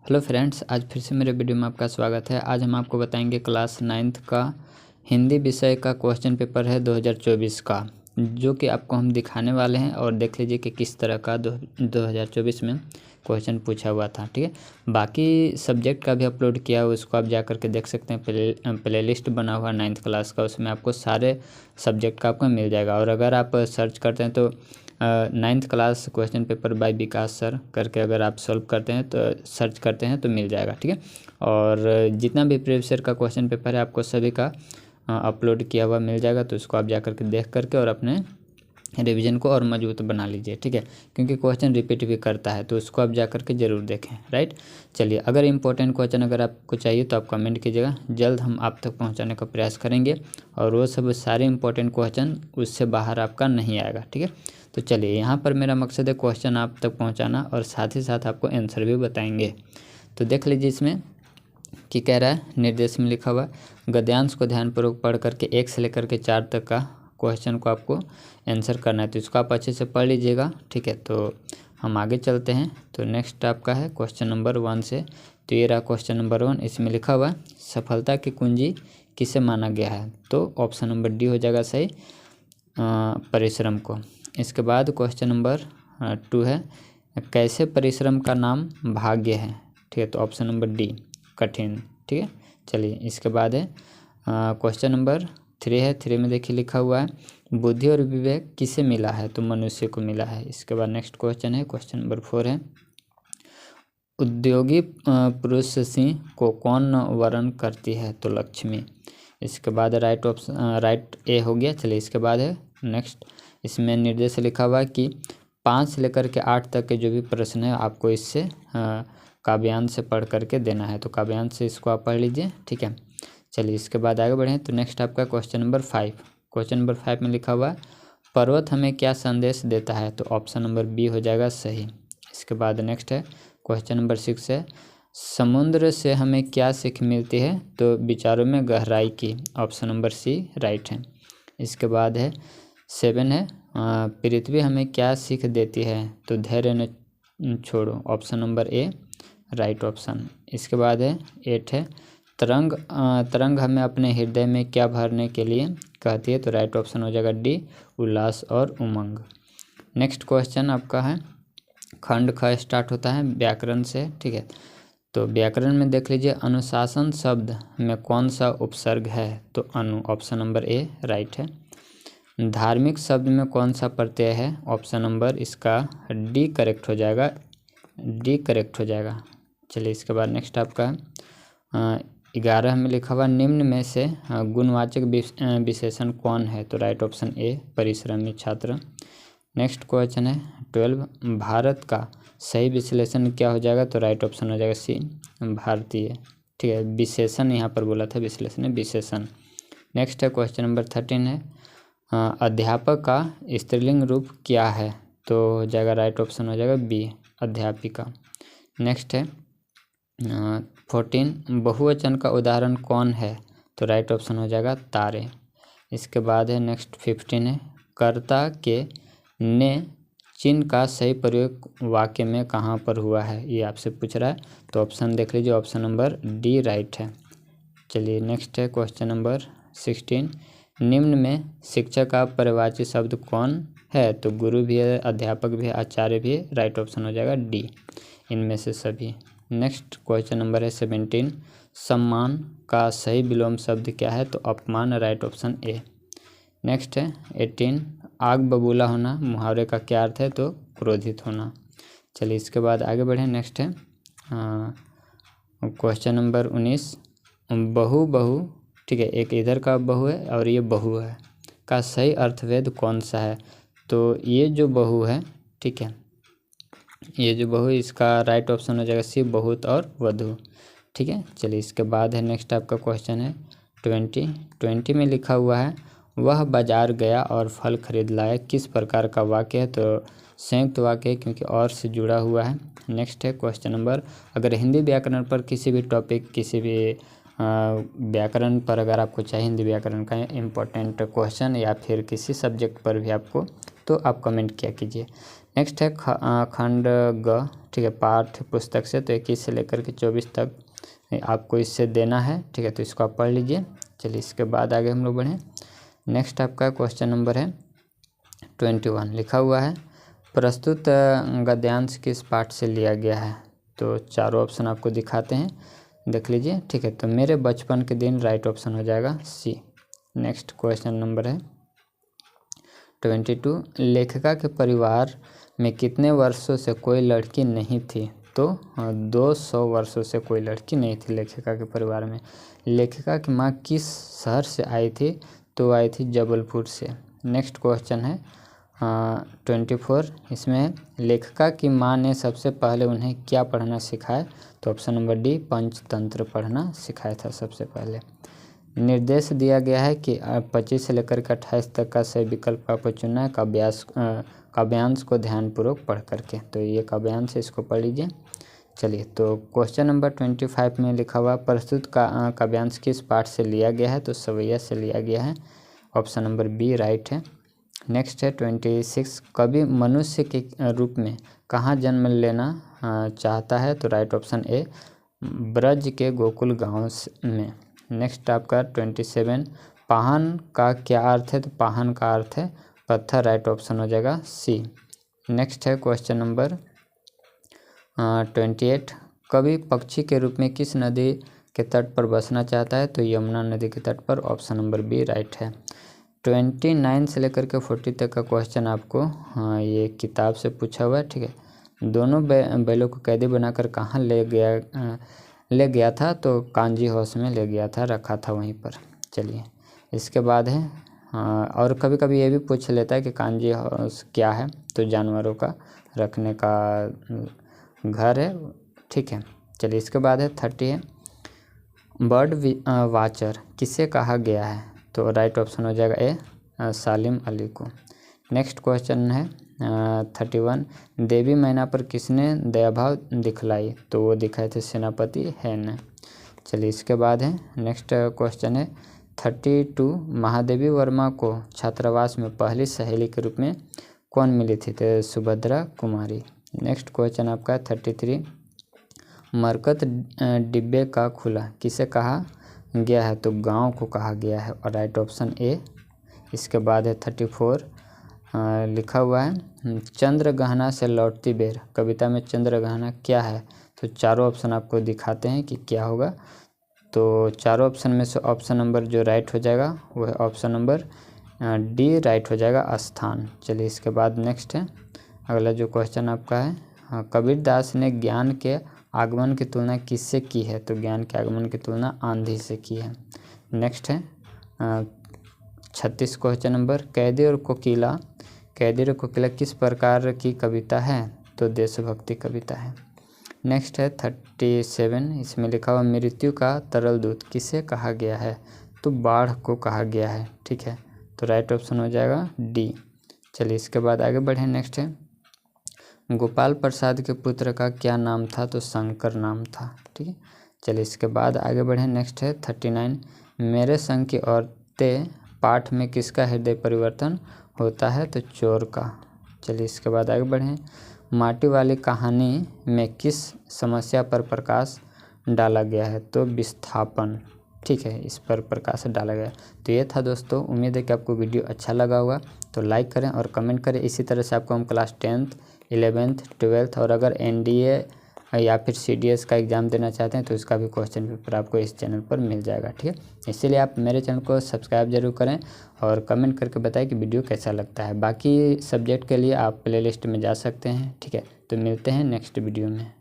Hello friends, आज फिर से मेरे वीडियो में आपका स्वागत है। आज हम आपको बताएंगे क्लास 9th का हिंदी विषय का क्वेश्चन पेपर है 2024 का, जो कि आपको हम दिखाने वाले हैं। और देख लीजिए कि किस तरह का 2024 में क्वेश्चन पूछा हुआ था। ठीक है, बाकी सब्जेक्ट का भी अपलोड किया है, उसको आप जा करके देख सकते हैं। प्लेलिस्ट बना हुआ 9th क्लास का, उसमें आपको सारे सब्जेक्ट का आपको मिल जाएगा। और अगर आप सर्च करते हैं तो 9th class question paper by Vikas sir करके अगर आप सॉल्व करते हैं तो सर्च करते हैं तो मिल जाएगा। ठीक है, और जितना भी प्रीवियस ईयर का क्वेश्चन पेपर है आपको सभी का अपलोड किया हुआ मिल जाएगा। तो उसको आप जा करके देख करके और अपने रिवीजन को और मजबूत बना लीजिए। ठीक है, क्योंकि क्वेश्चन रिपीट भी करता है, तो उसको आप जा करके ज़रूर देखें। राइट, चलिए, अगर इम्पोर्टेंट क्वेश्चन अगर आपको चाहिए तो आप कमेंट कीजिएगा, जल्द हम आप तक पहुंचाने का प्रयास करेंगे। और वो सब सारे इम्पोर्टेंट क्वेश्चन उससे बाहर आपका नहीं आएगा। ठीक है, तो चलिए, यहाँ पर मेरा मकसद है क्वेश्चन आप तक पहुँचाना और साथ ही साथ आपको आंसर भी बताएंगे। तो देख लीजिए इसमें कि कह रहा है, निर्देश में लिखा हुआ गद्यांश को ध्यानपूर्वक पढ़ करके 1 से लेकर के 4 तक का क्वेश्चन को आपको आंसर करना है। तो इसको आप अच्छे से पढ़ लीजिएगा। ठीक है, तो हम आगे चलते हैं। तो नेक्स्ट आपका है क्वेश्चन नंबर 1 से। तो ये रहा क्वेश्चन नंबर 1। इसमें लिखा हुआ है सफलता की कुंजी किसे माना गया है। तो ऑप्शन नंबर डी हो जाएगा सही, परिश्रम को। इसके बाद क्वेश्चन नंबर 2 है, कैसे परिश्रम का नाम भाग्य है। ठीक है, तो ऑप्शन नंबर डी, कठिन। ठीक है, चलिए, इसके बाद है क्वेश्चन नंबर 3 है। 3 में देखिए लिखा हुआ है बुद्धि और विवेक किसे मिला है। तो मनुष्य को मिला है। इसके बाद नेक्स्ट क्वेश्चन है, क्वेश्चन नंबर 4 है, उद्योगी पुरुष सिंह को कौन वर्ण करती है। तो लक्ष्मी। इसके बाद राइट ए हो गया। चलिए, इसके बाद है नेक्स्ट, इसमें निर्देश लिखा हुआ है कि 5 से लेकर के 8 तक के जो भी प्रश्न है आपको इससे काव्यांश से पढ़ करके देना है। तो काव्यांश से इसको आप पढ़ लीजिए। ठीक है, चलिए, इसके बाद आगे बढ़ें। तो नेक्स्ट आपका क्वेश्चन नंबर 5। क्वेश्चन नंबर 5 में लिखा हुआ है पर्वत हमें क्या संदेश देता है। तो ऑप्शन नंबर बी हो जाएगा सही। इसके बाद नेक्स्ट है क्वेश्चन नंबर 6 है, समुद्र से हमें क्या सीख मिलती है। तो विचारों में गहराई की। ऑप्शन नंबर सी राइट है। इसके बाद है 7 है, पृथ्वी हमें क्या सीख देती है। तो धैर्य न छोड़ो। Option number A right option. इसके बाद है 8 है, तरंग हमें अपने हृदय में क्या भरने के लिए कहती है। तो राइट ऑप्शन हो जाएगा डी, उल्लास और उमंग। नेक्स्ट क्वेश्चन आपका है, खंड ख स्टार्ट होता है व्याकरण से। ठीक है, तो व्याकरण में देख लीजिए अनुशासन शब्द में कौन सा उपसर्ग है। तो अनु। ऑप्शन नंबर ए राइट है। धार्मिक शब्द में कौन सा प्रत्यय है। ऑप्शन नंबर इसका डी करेक्ट हो जाएगा, डी करेक्ट हो जाएगा। चलिए, इसके बाद नेक्स्ट आपका 11 में लिखा हुआ निम्न में से गुणवाचक विशेषण कौन है। तो राइट ऑप्शन ए, परिश्रमी छात्र। नेक्स्ट क्वेश्चन है 12, भारत का सही विश्लेषण क्या हो जाएगा। तो राइट ऑप्शन हो जाएगा सी, भारतीय। ठीक है, विशेषण यहाँ पर बोला था, विश्लेषण है विशेषण। नेक्स्ट है क्वेश्चन नंबर 13 है, अध्यापक का स्त्रीलिंग रूप क्या है। तो हो जाएगा राइट ऑप्शन हो जाएगा बी, अध्यापिका। नेक्स्ट है 14, बहुवचन का उदाहरण कौन है। तो राइट ऑप्शन हो जाएगा तारे। इसके बाद है नेक्स्ट 15 है, कर्ता के ने चिन्ह का सही प्रयोग वाक्य में कहाँ पर हुआ है। ये आपसे पूछ रहा है। तो ऑप्शन देख लीजिए, ऑप्शन नंबर डी राइट है। चलिए, नेक्स्ट है क्वेश्चन नंबर 16, निम्न में शिक्षक का पर्यायवाची शब्द कौन है। तो गुरु भी है, अध्यापक भी है, आचार्य भी है। राइट ऑप्शन हो जाएगा डी, इनमें से सभी। नेक्स्ट क्वेश्चन नंबर है 17, सम्मान का सही विलोम शब्द क्या है। तो अपमान। Right option A. नेक्स्ट है 18, आग बबूला होना मुहावरे का क्या अर्थ है। तो क्रोधित होना। चलिए, इसके बाद आगे बढ़ें। नेक्स्ट है क्वेश्चन नंबर 19, बहु। ठीक है, एक इधर का बहु है और ये बहु है, का सही अर्थभेद कौन सा है। तो ये जो बहु है, ठीक है, ये जो बहु, इसका राइट ऑप्शन हो जाएगा सी, बहुत और वधु। ठीक है, चलिए, इसके बाद है नेक्स्ट आपका क्वेश्चन है 20 में लिखा हुआ है वह बाजार गया और फल खरीद लाया, किस प्रकार का वाक्य है। तो संयुक्त वाक्य है, क्योंकि और से जुड़ा हुआ है। नेक्स्ट है क्वेश्चन नंबर, अगर हिंदी व्याकरण पर किसी भी टॉपिक, किसी भी व्याकरण पर अगर आपको चाहिए, हिंदी व्याकरण का इम्पोर्टेंट क्वेश्चन या फिर किसी सब्जेक्ट पर भी आपको, तो आप कमेंट किया कीजिए। नेक्स्ट है खंड ग। ठीक है, पाठ्य पुस्तक से। तो 21 से लेकर के 24 तक आपको इससे देना है, ठीक है। तो इसको आप पढ़ लीजिए। चलिए इसके बाद आगे हम लोग बढ़ें। नेक्स्ट आपका क्वेश्चन नंबर है 21। लिखा हुआ है प्रस्तुत गद्यांश किस पाठ से लिया गया है। तो चारों ऑप्शन आपको दिखाते हैं, देख लीजिए, ठीक है। तो मेरे बचपन के दिन राइट ऑप्शन हो जाएगा सी। नेक्स्ट क्वेश्चन नंबर है 22। लेखिका के परिवार में कितने वर्षों से कोई लड़की नहीं थी। तो 200 वर्षों से कोई लड़की नहीं थी लेखिका के परिवार में। लेखिका की माँ किस शहर से आई थी। तो आई थी जबलपुर से। नेक्स्ट क्वेश्चन है 24। इसमें लेखिका की माँ ने सबसे पहले उन्हें क्या पढ़ना सिखाया। तो ऑप्शन नंबर डी, पंचतंत्र पढ़ना सिखाया था सबसे पहले। निर्देश दिया गया है कि 25 से लेकर के 28 तक का सही विकल्प आपको चुनना है काव्यांश को ध्यानपूर्वक पढ़ करके। तो ये काव्यांश है, इसको पढ़ लीजिए। चलिए, तो क्वेश्चन नंबर 25 में लिखा हुआ प्रस्तुत काव्यांश किस पाठ से लिया गया है। तो सवैया से लिया गया है, ऑप्शन नंबर बी राइट है। नेक्स्ट है 26। कवि मनुष्य के रूप में कहाँ जन्म लेना चाहता है। तो राइट ऑप्शन ए, ब्रज के गोकुल गाँव में। नेक्स्ट आपका 27। पाहन का क्या अर्थ है। तो पाहन का अर्थ है पत्थर, राइट ऑप्शन हो जाएगा सी। नेक्स्ट है क्वेश्चन नंबर 28। कवि पक्षी के रूप में किस नदी के तट पर बसना चाहता है। तो यमुना नदी के तट पर, ऑप्शन नंबर बी राइट है। 29 से लेकर के 40 तक का क्वेश्चन आपको ये किताब से पूछा हुआ है, ठीक है। दोनों बैलों को कैदी बनाकर कहाँ ले गया था। तो कांजी हाउस में ले गया था, रखा था वहीं पर। चलिए इसके बाद है और कभी कभी ये भी पूछ लेता है कि कांजी हाउस क्या है। तो जानवरों का रखने का घर है, ठीक है। चलिए इसके बाद है 30 है। बर्ड वाचर किसे कहा गया है। तो राइट ऑप्शन हो जाएगा ए, सालिम अली को। नेक्स्ट क्वेश्चन है 31। देवी मैना पर किसने दयाभाव दिखलाई। तो वो दिखाए थे सेनापति हैन। चलिए इसके बाद है नेक्स्ट क्वेश्चन है 32। महादेवी वर्मा को छात्रावास में पहली सहेली के रूप में कौन मिली थी। तो सुभद्रा कुमारी। नेक्स्ट क्वेश्चन आपका 33। मरकत डिब्बे का खुला किसे कहा गया है। तो गांव को कहा गया है, और राइट ऑप्शन ए। इसके बाद है 34। लिखा हुआ है चंद्रगहना से लौटती बेर कविता में चंद्रगहना क्या है। तो चारों ऑप्शन आपको दिखाते हैं कि क्या होगा। तो चारों ऑप्शन में से ऑप्शन नंबर जो राइट हो जाएगा वो है ऑप्शन नंबर डी, राइट हो जाएगा स्थान। चलिए इसके बाद नेक्स्ट है अगला जो क्वेश्चन आपका है कबीर दास ने ज्ञान के आगमन की तुलना किससे की है। तो ज्ञान के आगमन की तुलना आंधी से की है। नेक्स्ट है 36 क्वेश्चन नंबर कैदी और कोकिला किस प्रकार की कविता है। तो देशभक्ति कविता है। नेक्स्ट है 37। इसमें लिखा हुआ मृत्यु का तरल दूत किसे कहा गया है। तो बाढ़ को कहा गया है, ठीक है। तो राइट ऑप्शन हो जाएगा डी। चलिए इसके बाद आगे बढ़ें। नेक्स्ट है गोपाल प्रसाद के पुत्र का क्या नाम था। तो शंकर नाम था, ठीक है। चलिए इसके बाद आगे बढ़ें। नेक्स्ट है 39। मेरे संग की औरतें पाठ में किसका हृदय परिवर्तन होता है। तो चोर का। चलिए इसके बाद आगे बढ़ें। माटी वाली कहानी में किस समस्या पर प्रकाश डाला गया है। तो विस्थापन, ठीक है, इस पर प्रकाश डाला गया। तो ये था दोस्तों, उम्मीद है कि आपको वीडियो अच्छा लगा होगा। तो लाइक करें और कमेंट करें। इसी तरह से आपको हम क्लास 10th 11th 12th और अगर NDA या फिर CDS का एग्ज़ाम देना चाहते हैं तो इसका भी क्वेश्चन पेपर आपको इस चैनल पर मिल जाएगा, ठीक है। इसीलिए आप मेरे चैनल को सब्सक्राइब जरूर करें और कमेंट करके बताएं कि वीडियो कैसा लगता है। बाकी सब्जेक्ट के लिए आप प्लेलिस्ट में जा सकते हैं, ठीक है। तो मिलते हैं नेक्स्ट वीडियो में।